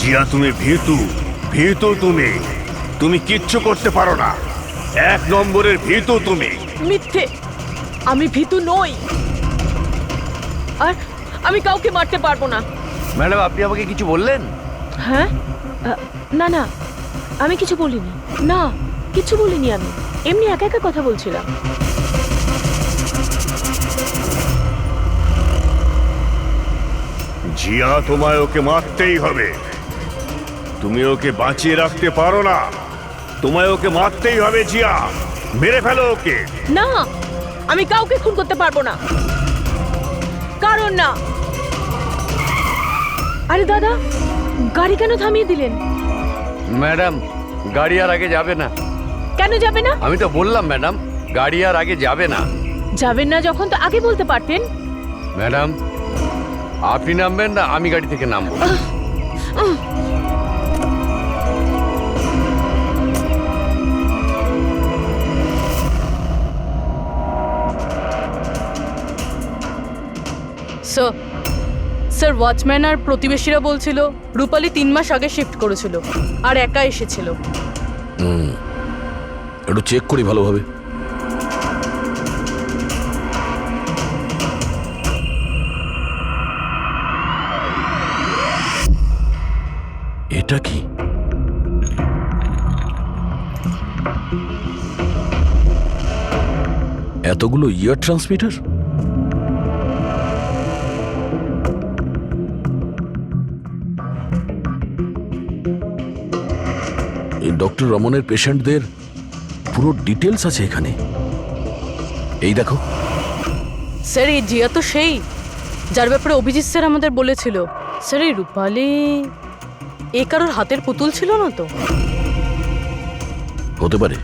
[SPEAKER 1] জিয়া, তুমি ভীতু তুমি কিচ্ছু করতে পারো না। 1 নম্বরের ভীতু তুমি।
[SPEAKER 13] মিথ্যে, আমি ভীতু নই, আর আমি কাউকে মারতে পারবো না।
[SPEAKER 4] ম্যাডাম, আপনি আমাকে কিছু বললেন?
[SPEAKER 13] হ্যাঁ, না না, আমি কিছু বলিনি। না, কিছু বলিনি, আমি এমনি একা একা কথা বলছিলাম।
[SPEAKER 1] জিয়া, তোমায় ওকে মারতেই হবে। তুমি ওকে বাঁচিয়ে রাখতে পারো না, তোমায় ওকে মারতেই হবে জিয়া। মেরে ফেলো ওকে।
[SPEAKER 13] না, আমি কাউকে খুন করতে পারবো না। কারণ না। আরে দাদা, গাড়ি কেন থামিয়ে দিলেন?
[SPEAKER 4] ম্যাডাম, গাড়ি আর আগে যাবে না।
[SPEAKER 13] কেন যাবে না?
[SPEAKER 4] আমি তো বললাম ম্যাডাম, গাড়ি আর আগে যাবে না।
[SPEAKER 13] যাবেন না যখন তো আগে বলতে পারতেন।
[SPEAKER 4] ম্যাডাম, আপনি নামবেন না আমি গাড়ি থেকে নামবো?
[SPEAKER 8] স্যার, ওয়াচম্যান আর প্রতিবেশীরা বলছিল রূপালী 3 মাস আগে শিফট করেছিল আর একা এসেছিল।
[SPEAKER 6] একটু চেক করি ভালোভাবে। এটা কি? এতগুলো ইয়ার ট্রান্সমিটার? এই ডক্টর রমনের পেশেন্টদের পুরো ডিটেলস আছে এখানে। এই দেখো
[SPEAKER 8] স্যার, এই জিয়া তো সেই যার ব্যাপারে অভিজিৎ স্যার আমাদের বলেছিল। স্যার, এই রূপালী এ কারোর হাতের পুতুল ছিল না তো?
[SPEAKER 6] হতে পারে,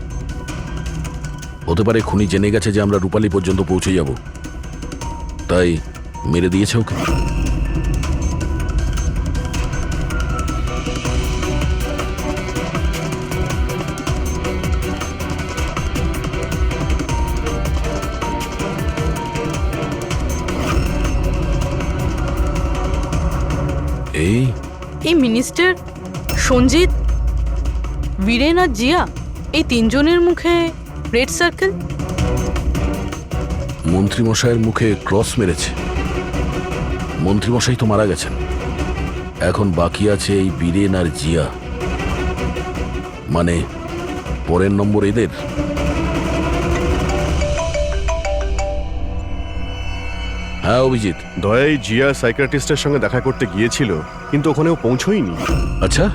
[SPEAKER 6] হতে পারে খুনি জেনে গেছে যে আমরা রূপালী পর্যন্ত পৌঁছে যাব, তাই মেরে দিয়েছে ওকে।
[SPEAKER 8] এই মিনিস্টার, সঞ্জিত, বীরেন আর জিয়া, এই 3 জনের মুখে রেড সার্কেল।
[SPEAKER 6] মন্ত্রীমশাইয়ের মুখে ক্রস মেরেছে। মন্ত্রীমশাই তো মারা গেছেন, এখন বাকি আছে এই বীরেন আর জিয়া। মানে পরের নম্বর এদের। হ্যাঁ অভিজিৎ।
[SPEAKER 9] দয়াই জিয়া সাইকিয়াট্রিস্টের সঙ্গে দেখা করতে গিয়েছিল, কিন্তু ওখানেও পৌঁছয়নি।
[SPEAKER 6] আচ্ছা,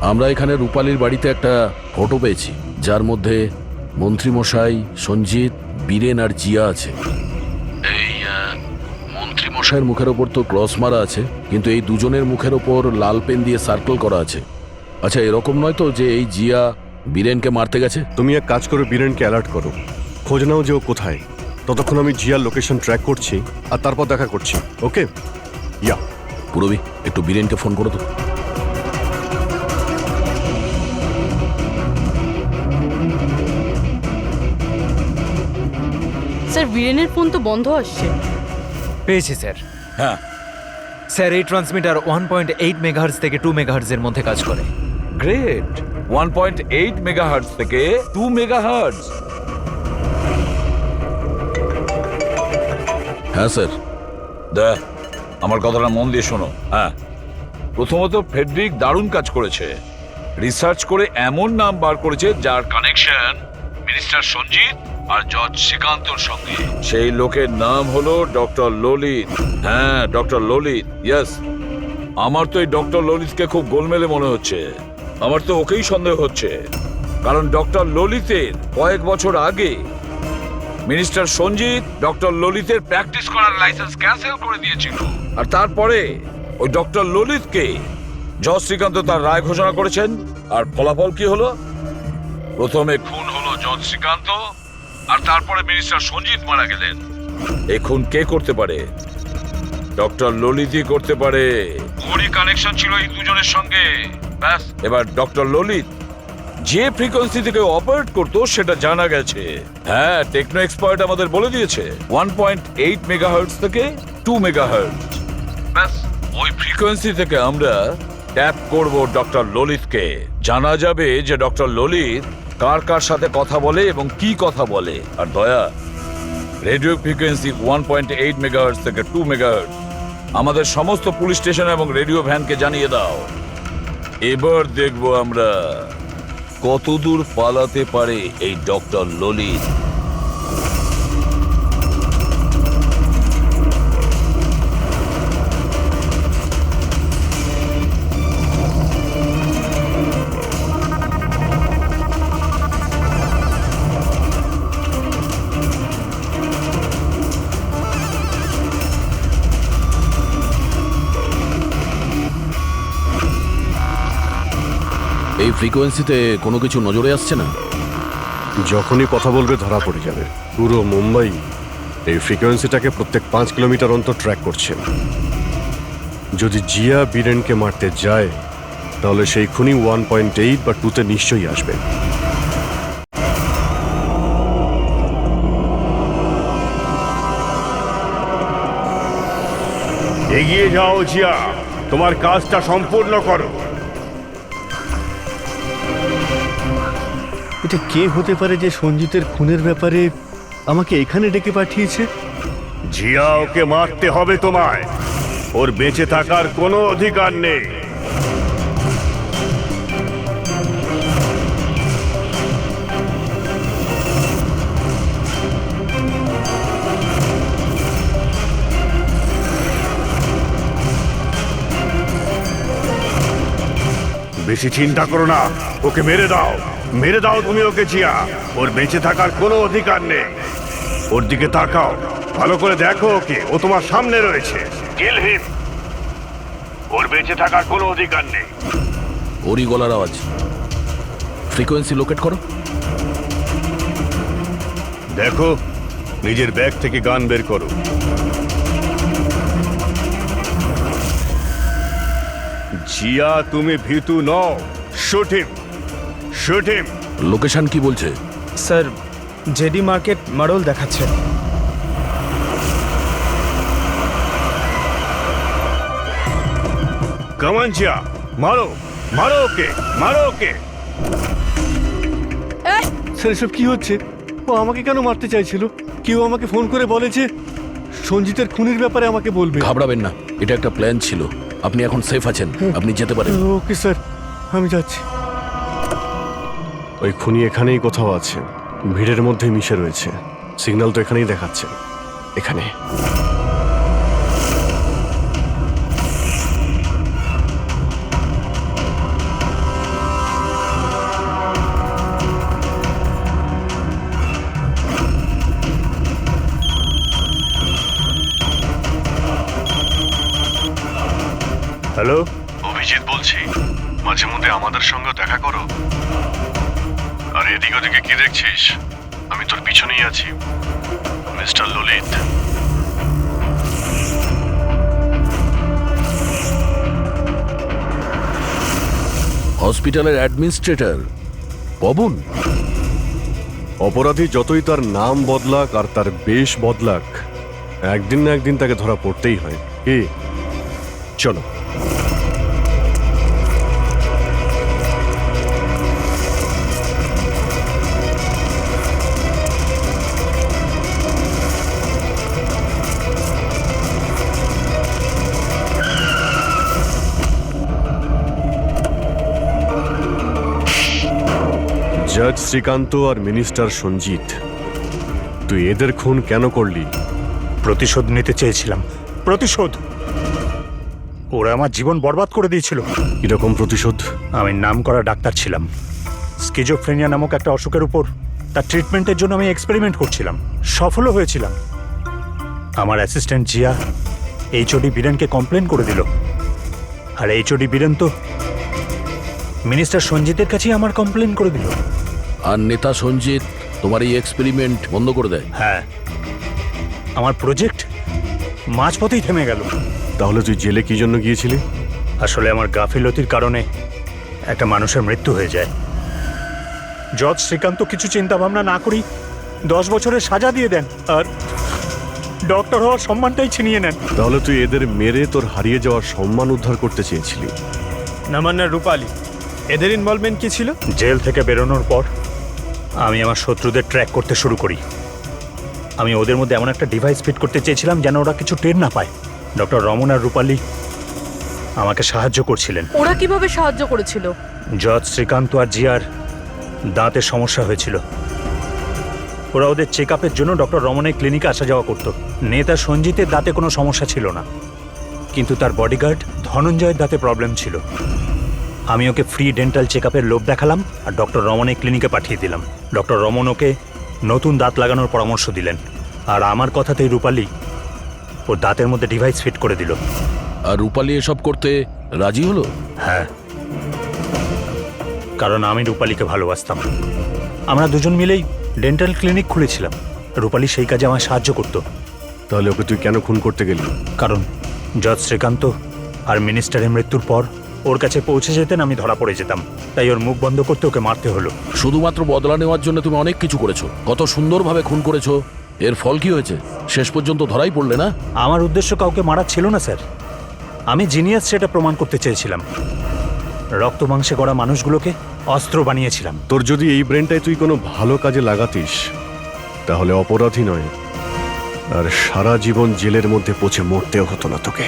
[SPEAKER 6] আমরা এখানে রূপালীর বাড়িতে একটা ফটো পেয়েছি যার মধ্যে মন্ত্রীমশাই, সঞ্জিত, বীরেন আর জিয়া আছে। এই মন্ত্রীমশাইয়ের মুখের ওপর তো ক্রস মারা আছে, কিন্তু এই দুজনের মুখের ওপর লাল পেন দিয়ে সার্কেল করা আছে। আচ্ছা, এরকম নয় তো যে এই জিয়া বীরেনকে মারতে গেছে?
[SPEAKER 9] তুমি এক কাজ করো, বীরেনকে অ্যালার্ট করো, খোঁজ নাও যে ও কোথায়। ততক্ষণ আমি জিয়ার লোকেশন ট্র্যাক করছি আর তারপর দেখা করছি। ওকে? ইয়া।
[SPEAKER 6] পুরবি, একটু বীরেনকে ফোন করো তো।
[SPEAKER 8] স্যার, বীরেনের ফোন তো বন্ধ আসছে।
[SPEAKER 2] পেয়েছি স্যার।
[SPEAKER 7] হ্যাঁ
[SPEAKER 2] স্যার, এই ট্রান্সমিটার 1.8 মেগাহার্টজ থেকে 2 মেগাহার্টজের মধ্যে কাজ করে।
[SPEAKER 7] গ্রেট। 1.8 মেগাহার্টজ থেকে 2 মেগাহার্টজ।
[SPEAKER 6] হ্যাঁ স্যার।
[SPEAKER 7] দেখ, আমার কথাটা মন দিয়ে শোনো। হ্যাঁ, প্রথমত ফেডরিক দারুণ কাজ করেছে। রিসার্চ করে এমন নাম বার করেছে যার কানেকশন মিনিস্টার সঞ্জিত আর জজ শ্রীকান্তর সঙ্গে। সেই লোকের নাম হলো ডক্টর ললিত। হ্যাঁ, ডক্টর ললিত। ইয়েস, আমার তো এই ডক্টর ললিতকে খুব গোলমেলে মনে হচ্ছে। আমার তো ওকেই সন্দেহ হচ্ছে, কারণ ডক্টর ললিতের কয়েক বছর আগে মিনিস্টার সঞ্জিত ডক্টর ললিতের প্র্যাকটিস করার লাইসেন্স ক্যান্সেল করে দিয়েছিল। আর তারপরে ওই ডক্টর ললিতকে জজ শ্রীকান্ত তার রায় ঘোষণা করেছেন। আর ফলাফল কি হলো? প্রথমে খুন হলো জজ শ্রীকান্ত, আর তারপরে মিনিস্টার সঞ্জিত মারা গেলেন। এই খুন কে করতে পারে? ডক্টর ললিতই করতে পারে। ওরই কানেকশন ছিল এই দুজনের সঙ্গে। ব্যাস, এবার ডক্টর ললিত যে ফ্রিকোয়েন্সি থেকে অপারেট করতো সেটা জানা গেছে। হ্যাঁ, টেকনো এক্সপার্ট আমাদের বলে দিয়েছে 1.8 মেগাহার্টজ থেকে 2 মেগাহার্টজ। ব্যাস, ওই ফ্রিকোয়েন্সি থেকে আমরা ট্যাপ করব ডক্টর ললিতকে। জানা যাবে যে ডক্টর ললিত কার কার সাথে কথা বলে এবং কি কথা বলে। আর দয়া, রেডিও ফ্রিকোয়েন্সি 1.8 মেগাহার্টজ থেকে 2 মেগাহার্টজ আমাদের সমস্ত পুলিশ স্টেশন এবং রেডিও ভ্যানকে জানিয়ে দাও। এবার দেখব আমরা কতদূর পালাতে পারে এই ডক্টর ললিত।
[SPEAKER 6] ফ্রিকোয়েন্সিতে কোনো কিছু নজরে আসছে না?
[SPEAKER 9] যখনই কথা বলবে ধরা পড়ে যাবে। পুরো মুম্বাই এই ফ্রিকোয়েন্সিটাকে প্রত্যেক 5 কিলোমিটার অন্তর ট্র্যাক করছে। যদি জিয়া বীরেনকে মারতে যায় তাহলে সেই খুনি 1.8 বা 2তে নিশ্চয়ই আসবে।
[SPEAKER 1] এগিয়ে যাও জিয়া, তোমার কাজটা সম্পূর্ণ করো।
[SPEAKER 9] এটা কে হতে পারে যে সঞ্জিতের খুনের ব্যাপারে আমাকে এখানে ডেকে পাঠিয়েছে?
[SPEAKER 1] জিয়া, ওকে মারতে হবে তোমায়। ওর বেঁচে থাকার কোনো অধিকার নেই। বেশি চিন্তা করো না, ওকে মেরে দাও, মেরে দাও তুমি ওকে জিয়া। ওর বেঁচে থাকার কোনো অধিকার নেই। ওর দিকে তাকাও, ভালো করে দেখো ওকে, ও তোমার সামনে রয়েছে। কিল হিম। ওর বেঁচে থাকার কোনো অধিকার নেই।
[SPEAKER 6] ওরই গলার আওয়াজ। ফ্রিকোয়েন্সি লোকেট করো।
[SPEAKER 1] দেখো, নিজের ব্যাগ থেকে গান বের করো। জিয়া, তুমি ভীতু নও। Shoot him, shoot him.
[SPEAKER 6] Location কি বলছে?
[SPEAKER 11] স্যার, জেডি মার্কেট মারোল দেখাচ্ছে।
[SPEAKER 1] কামান জিয়া, মারো, মারো ওকে, মারো ওকে।
[SPEAKER 9] স্যার, এসব কি হচ্ছে? ও আমাকে কেন মারতে চাইছিল? কেউ আমাকে ফোন করে বলে যে সঞ্জিতের খুনির ব্যাপারে আমাকে বলবে।
[SPEAKER 6] ঘাবড়াবেন না, এটা একটা প্ল্যান ছিল। আপনি এখন সেফ আছেন, আপনি যেতে পারেন।
[SPEAKER 9] ওকে স্যার, আমি যাচ্ছি। ওই খুনি এখানেই কোথাও আছে, ভিড়ের মধ্যে মিশে রয়েছে। সিগন্যাল তো এখানেই দেখাচ্ছে, এখানে।
[SPEAKER 1] হ্যালো,
[SPEAKER 9] অভিজিৎ বলছি। মাঝে মধ্যে আমাদের সঙ্গে দেখা করো। আর এদিক ওদিকে কি দেখছিস? আমি তোর পিছনেই আছি, মিস্টার ললিত।
[SPEAKER 6] হসপিটালের অ্যাডমিনিস্ট্রেটর পবন।
[SPEAKER 9] অপরাধী যতই তার নাম বদলাক আর তার বেশ বদলাক, একদিন না একদিন তাকে ধরা পড়তেই হয়। কি, চলো। জজ শ্রীকান্ত আর মিনিস্টার সঞ্জিত, তুই এদের খুন কেন করলি?
[SPEAKER 10] প্রতিশোধ নিতে চেয়েছিলাম। প্রতিশোধ। ওরা আমার জীবন বরবাদ করে দিয়েছিল।
[SPEAKER 9] কিরকম প্রতিশোধ?
[SPEAKER 10] আমি নাম করা ডাক্তার ছিলাম। স্কিজোফ্রেনিয়া নামক একটা অসুখের উপর তার ট্রিটমেন্টের জন্য আমি এক্সপেরিমেন্ট করছিলাম। সফলও হয়েছিলাম। আমার অ্যাসিস্ট্যান্ট জিয়া এইচওডি বীরেনকে কমপ্লেন করে দিল। আর এইচওডি বীরেন তো মিনিস্টার সঞ্জিতের কাছেই আমার কমপ্লেন করে দিল।
[SPEAKER 6] আর নেতা সঞ্জিত তোমার এই এক্সপেরিমেন্ট বন্ধ করে দেয়।
[SPEAKER 10] হ্যাঁ, আমার প্রজেক্ট মাঝপথেই থেমে গেল।
[SPEAKER 9] তাহলে তুই জেলে কি জন্য গিয়েছিলি?
[SPEAKER 10] আসলে আমার গাফিলতির কারণে একটা মানুষের মৃত্যু হয়ে যায়। জজ শ্রীকান্ত কিছু চিন্তা ভাবনা না করি 10 বছরের সাজা দিয়ে দেন আর ডক্টর হওয়ার সম্মানটাই ছিনিয়ে নেন।
[SPEAKER 9] তাহলে তুই এদের মেরে তোর হারিয়ে যাওয়ার সম্মান উদ্ধার করতে চেয়েছিলি।
[SPEAKER 11] নামান্না, রূপালী, এদের ইনভলভমেন্ট কি ছিল?
[SPEAKER 10] জেল থেকে বেরোনোর পর আমি আমার শত্রুদের ট্র্যাক করতে শুরু করি। আমি ওদের মধ্যে এমন একটা ডিভাইস ফিট করতে চেয়েছিলাম যেন ওরা কিছু টের না পায়। ডক্টর রমন আর রূপালী আমাকে সাহায্য করছিলেন।
[SPEAKER 8] ওরা কিভাবে সাহায্য করেছিল?
[SPEAKER 10] জজ শ্রীকান্ত আর জিয়ার দাঁতের সমস্যা হয়েছিল। ওরা ওদের চেক আপের জন্য ডক্টর রমনের ক্লিনিকে আসা যাওয়া করত। নেতা সঞ্জিতের দাঁতে কোনো সমস্যা ছিল না, কিন্তু তার বডিগার্ড ধনঞ্জয়ের দাঁতে প্রবলেম ছিল। আমি ওকে ফ্রি ডেন্টাল চেক আপের লোভ দেখালাম আর ডক্টর রমনের ক্লিনিকে পাঠিয়ে দিলাম। ডক্টর রমন ওকে নতুন দাঁত লাগানোর পরামর্শ দিলেন। আর আমার কথাতেই রূপালী ওর দাঁতের মধ্যে ডিভাইস ফিট করে দিল।
[SPEAKER 6] আর রূপালী এসব করতে রাজি হলো?
[SPEAKER 10] হ্যাঁ, কারণ আমি রূপালীকে ভালোবাসতাম। আমরা দুজন মিলেই ডেন্টাল ক্লিনিক খুলেছিলাম। রূপালী সেই কাজে আমায় সাহায্য করতো।
[SPEAKER 9] তাহলে ওকে তুই কেন খুন করতে গেলি?
[SPEAKER 10] কারণ জজ শ্রীকান্ত আর মিনিস্টারের মৃত্যুর পর ওর কাছে পৌঁছে যেতেন আমি ধরা পড়ে যেতাম, তাই ওর মুখ বন্ধ করতে ওকে মারতে হলো।
[SPEAKER 6] শুধুমাত্র বদলা নেওয়ার জন্য তুমি অনেক কিছু করেছো, কত সুন্দরভাবে খুন করেছো। এর ফল কি হয়েছে? শেষ পর্যন্ত ধরাই পড়লে না?
[SPEAKER 10] আমার উদ্দেশ্য কাউকে মারা ছিল না স্যার, আমি জিনিয়াস সেটা প্রমাণ করতে চেয়েছিলাম। রক্ত মাংসে গড়া মানুষগুলোকে অস্ত্র বানিয়েছিলাম।
[SPEAKER 9] তোর যদি এই ব্রেনটাই তুই কোনো ভালো কাজে লাগাতিস তাহলে অপরাধী নয়, আর সারা জীবন জেলের মধ্যে পচে মরতেও হতো না তোকে।